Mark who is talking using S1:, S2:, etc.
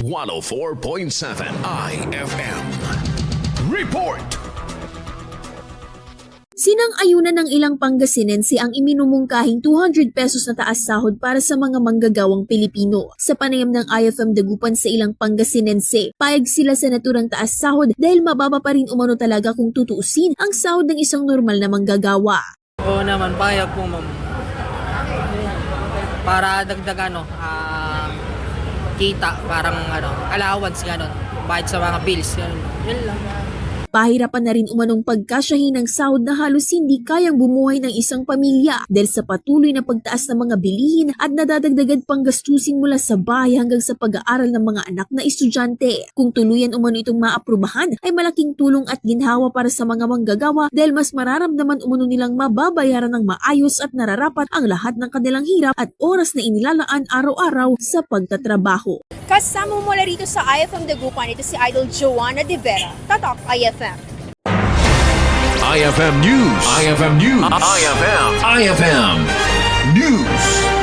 S1: 104.7 IFM. Report!
S2: Sinang-Ayunan ng Ilang Pangasinense ang iminumungkahing 200 pesos na taas sahod para sa mga manggagawang Pilipino. Sa panayam ng IFM Dagupan sa Ilang Pangasinense, payag sila sa naturang taas sahod dahil mababa pa rin umano talaga kung tutuusin ang sahod ng isang normal na manggagawa.
S3: Oo naman, payag po ma'am. Para dagdag kita, parang allowance gano'n. Bayad sa mga bills, gano'n. Yun lang.
S2: Pahirapan na rin umanong pagkasyahin ng sahod na halos hindi kayang bumuhay ng isang pamilya dahil sa patuloy na pagtaas ng mga bilihin at nadadagdagan pang gastusin mula sa bahay hanggang sa pag-aaral ng mga anak na estudyante. Kung tuluyan umano itong maaprubahan ay malaking tulong at ginhawa para sa mga manggagawa dahil mas mararamdaman umano nilang mababayaran ng maayos at nararapat ang lahat ng kanilang hirap at oras na inilalaan araw-araw sa pagtatrabaho.
S4: Kasama mo mula rito sa IFM Dagupan, ito si Idol Joanna De Vera, Tatak IFM.
S1: IFM News. IFM News. IFM News.